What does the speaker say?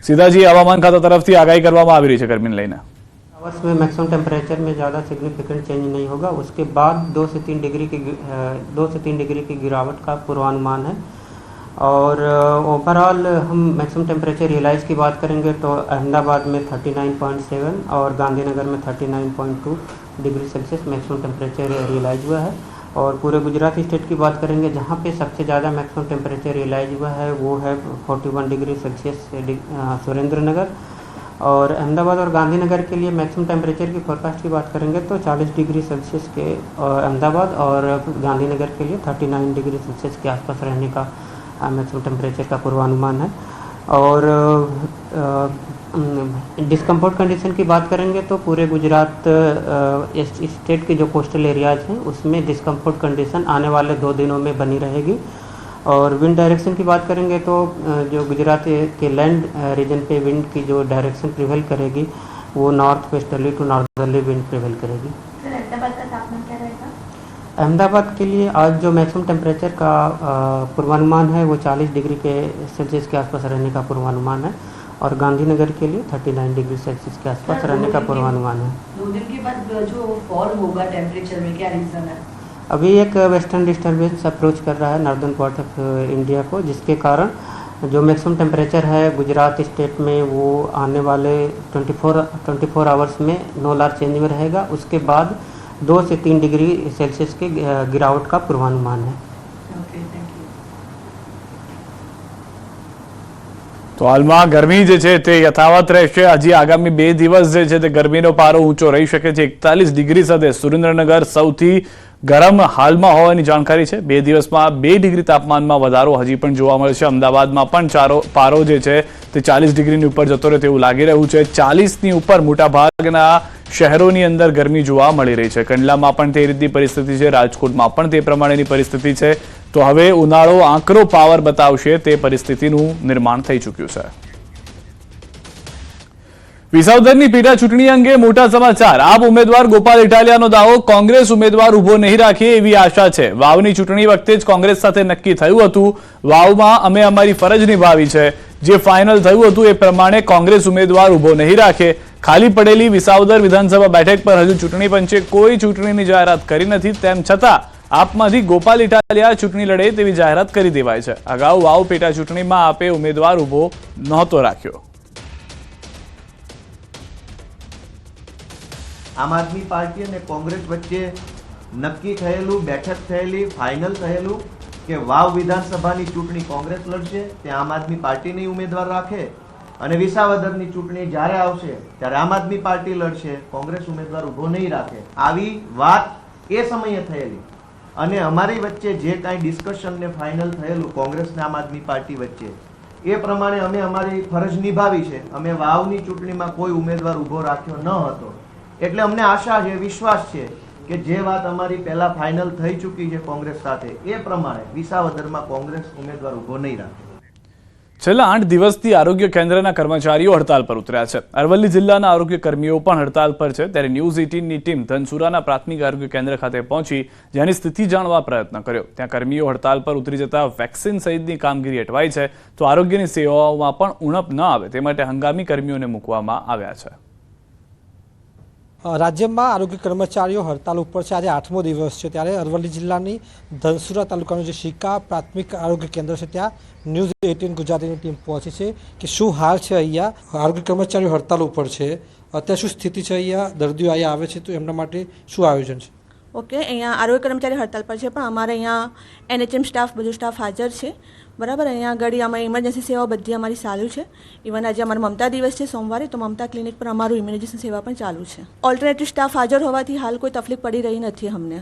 સીધાજી હવામાન ખાતા તરફથી આગાહી કરવામાં આવી રહી છે ગરમીને લઈને। आवर्स में मैक्सिमम टेम्परेचर में ज़्यादा सिग्निफिकेंट चेंज नहीं होगा। उसके बाद 2 से 3 डिग्री की गिरावट का पूर्वानुमान है। और ओवरऑल हम मैक्सिमम टेम्परेचर रियलाइज़ की बात करेंगे तो अहमदाबाद में 39.7 और गांधीनगर में 39.2 degree Celsius maximum temperature realise हुआ है। और पूरे गुजरात स्टेट की बात करेंगे जहाँ पे सबसे ज़्यादा मैक्सिमम टेम्परेचर रियलाइज हुआ है वो है 41 डिग्री सेल्सियस सुरेंद्र नगर। और अहमदाबाद और गांधीनगर के लिए मैक्सिमम टेम्परेचर की फोरकास्ट की बात करेंगे तो 40 डिग्री सेल्सियस के अहमदाबाद और गांधीनगर के लिए 39 डिग्री सेल्सियस के आसपास रहने का मैक्सिमम टेम्परेचर का पूर्वानुमान है। और डिस्कम्फर्ट कंडीशन की बात करेंगे तो पूरे गुजरात स्टेट के जो कोस्टल एरियाज हैं उसमें डिस्कम्फर्ट कंडीशन आने वाले 2 दिनों में बनी रहेगी। और विंड डायरेक्शन की बात करेंगे तो जो गुजरात के लैंड रीजन पे विंड की जो डायरेक्शन प्रिवेल करेगी वो north westerly to northerly wind prevail करेगी। सर अहमदाबाद का तापमान क्या रहेगा? अहमदाबाद के लिए आज जो मैक्सिमम टेम्परेचर का पूर्वानुमान है वो 40 डिग्री के सेल्सियस के आसपास रहने का पूर्वानुमान है। और गांधीनगर के लिए 39 डिग्री सेल्सियस के आसपास रहने का पूर्वानुमान है। 2 दिन के बाद जो फॉल होगा टेम्परेचर में, क्या रीज़न है? अभी एक वेस्टर्न डिस्टर्बेंस अप्रोच कर रहा है नॉर्दर्न पार्ट ऑफ इंडिया को, जिसके कारण जो मैक्सिमम टेम्परेचर है गुजरात स्टेट में वो आने वाले 24 आवर्स में नो लार्ज चेंज में रहेगा। उसके बाद 2 से 3 डिग्री सेल्सियस के गिरावट का पूर्वानुमान है। Okay, thank you. तो हालમાં ગરમી જે છે તે યથાવત રહેશે। હજી આગામી 2 દિવસ જે છે તે ગરમીનો પારો ઊંચો રહી શકે છે। 41 ડિગ્રી સાથે સુરેન્દ્રનગર સૌથી ગરમ હાલમાં હોવાની જાણકારી છે। 2 દિવસમાં 2 ડિગ્રી તાપમાનમાં વધારો હજી પણ જોવા મળશે। અમદાવાદમાં પણ પારો જે છે તે 40 ડિગ્રીની ઉપર જતો રહે તેવું લાગી રહ્યું છે। 40ની ઉપર મોટાભાગના શહેરોની અંદર ગરમી જોવા મળી રહી છે। કંડલામાં પણ તે રીતની પરિસ્થિતિ છે, રાજકોટમાં પણ તે પ્રમાણેની પરિસ્થિતિ છે। તો હવે ઉનાળો આકરો પાવર બતાવશે તે પરિસ્થિતિનું નિર્માણ થઈ ચૂક્યું છે। વિસાવદરની પેટા ચૂંટણી અંગે મોટા સમાચાર। આપ ઉમેદવાર ગોપાલ ઇટાલિયાનો દાવો કોંગ્રેસ ઉમેદવાર ઉભો નહીં રાખે એવી આશા છે। વાવની ચૂંટણી વખતે જ કોંગ્રેસ સાથે નક્કી થયું હતું। વાવમાં અમે અમારી ફરજ નિભાવી છે। જે ફાઇનલ થયું હતું એ પ્રમાણે કોંગ્રેસ ઉમેદવાર ઉભો નહીં રાખે। ખાલી પડેલી વિસાવદર વિધાનસભા બેઠક પર હજુ ચૂંટણી પંચે કોઈ ચૂંટણીની જાહેરાત કરી નથી। તેમ છતાં આપમાંથી ગોપાલ ઇટાલિયા ચૂંટણી લડે તેવી જાહેરાત કરી દેવાય છે। અગાઉ વાવ પેટા ચૂંટણીમાં આપે ઉમેદવાર ઉભો નહોતો રાખ્યો। આમ આદમી પાર્ટી અને કોંગ્રેસ વચ્ચે નક્કી થયેલું, બેઠક થયેલી, ફાઇનલ થયેલું કે વાવ વિધાનસભાની ચૂંટણી કોંગ્રેસ લડશે, તે આમ આદમી પાર્ટીની ઉમેદવાર રાખે અને વિસાવદરની ચૂંટણી જ્યારે આવશે ત્યારે આમ આદમી પાર્ટી લડશે, કોંગ્રેસ ઉમેદવાર ઊભો નહીં રાખે। આવી વાત એ સમયે થયેલી અને અમારી વચ્ચે જે કાંઈ ડિસ્કશન ને ફાઇનલ થયેલું કોંગ્રેસ ને આમ આદમી પાર્ટી વચ્ચે એ પ્રમાણે અમે અમારી ફરજ નિભાવી છે। અમે વાવની ચૂંટણીમાં કોઈ ઉમેદવાર ઊભો રાખ્યો ન હતો। એટલે અમને આશા છે, વિશ્વાસ છે કે જે વાત અમારી પહેલા ફાઇનલ થઈ ચૂકી છે કોંગ્રેસ સાથે એ પ્રમાણે વિસાવદરમાં કોંગ્રેસ ઉમેદવાર ઊભો નહીં રાખે। છેલ્લા 8 દિવસથી આરોગ્ય કેન્દ્રના કર્મચારીઓ હડતાલ પર ઉતર્યા છે। અરવલ્લી જિલ્લાના આરોગ્ય કર્મીઓ પણ હડતાલ પર છે। ત્યારે ન્યૂઝ 18ની ટીમ ધનસુરાના પ્રાથમિક આરોગ્ય કેન્દ્ર ખાતે પહોંચી જેની સ્થિતિ જાણવા પ્રયત્ન કર્યો। ત્યાં કર્મીઓ હડતાલ પર ઉતરી જતા વેક્સિન સહિતની કામગીરી અટવાઈ છે। તો આરોગ્યની સેવાઓમાં પણ ઉણપ ન આવે તે માટે હંગામી કર્મીઓને મૂકવામાં આવ્યા છે। રાજ્યમાં આરોગ્ય કર્મચારીઓ હડતાલ ઉપર છે। આજે 8મો દિવસ છે। ત્યારે અરવલ્લી જિલ્લાની ધનસુરા તાલુકાનું જે શિકા પ્રાથમિક આરોગ્ય કેન્દ્ર છે ત્યાં ન્યૂઝ 18 ગુજરાતીની ટીમ પહોંચી છે કે શું હાલ છે। અહીંયા આરોગ્ય કર્મચારીઓ હડતાલ ઉપર છે, અત્યારે શું સ્થિતિ છે? અહીંયા દર્દીઓ અહીંયા આવે છે તો એમના માટે શું આયોજન છે? ઓકે, અહીંયા આરોગ્ય કર્મચારી હડતાલ પર છે પણ અમારે અહીંયા NHM સ્ટાફ બધું સ્ટાફ હાજર છે। બરાબર, અહીંયા આગળ અમારી ઇમરજન્સી સેવાઓ બધી અમારી ચાલુ છે। ઇવન આજે અમારો મમતા દિવસ છે સોમવારે, તો મમતા ક્લિનિક પર અમારું ઇમરજન્સી સેવા પણ ચાલુ છે। ઓલ્ટરનેટિવ સ્ટાફ હાજર હોવાથી હાલ કોઈ તકલીફ પડી રહી નથી અમને।